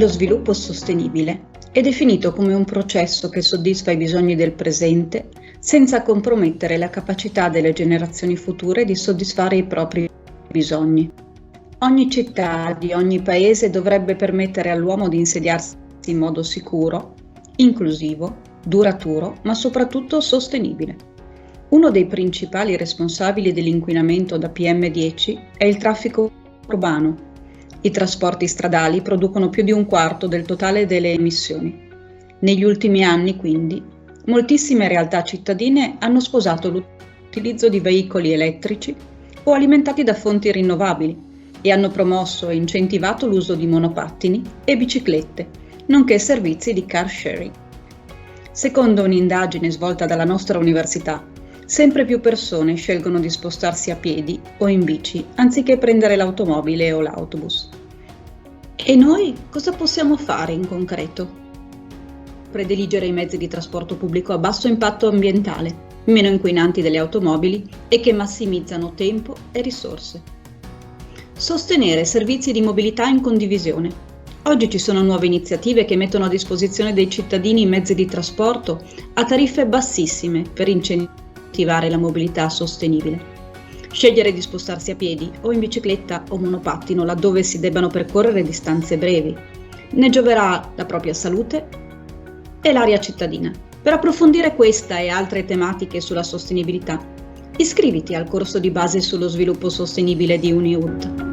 Lo sviluppo sostenibile è definito come un processo che soddisfa i bisogni del presente senza compromettere la capacità delle generazioni future di soddisfare i propri bisogni. Ogni città di ogni paese dovrebbe permettere all'uomo di insediarsi in modo sicuro, inclusivo, duraturo, ma soprattutto sostenibile. Uno dei principali responsabili dell'inquinamento da PM10 è il traffico urbano. I trasporti stradali producono più di un quarto del totale delle emissioni. Negli ultimi anni, quindi, moltissime realtà cittadine hanno sposato l'utilizzo di veicoli elettrici o alimentati da fonti rinnovabili e hanno promosso e incentivato l'uso di monopattini e biciclette, nonché servizi di car sharing. Secondo un'indagine svolta dalla nostra università, sempre più persone scelgono di spostarsi a piedi o in bici anziché prendere l'automobile o l'autobus. E noi cosa possiamo fare in concreto? Prediligere i mezzi di trasporto pubblico a basso impatto ambientale, meno inquinanti delle automobili e che massimizzano tempo e risorse. Sostenere servizi di mobilità in condivisione. Oggi ci sono nuove iniziative che mettono a disposizione dei cittadini mezzi di trasporto a tariffe bassissime per incentivare la mobilità sostenibile. Scegliere di spostarsi a piedi o in bicicletta o monopattino laddove si debbano percorrere distanze brevi. Ne gioverà la propria salute e l'area cittadina. Per approfondire questa e altre tematiche sulla sostenibilità, iscriviti al corso di base sullo sviluppo sostenibile di UniUT.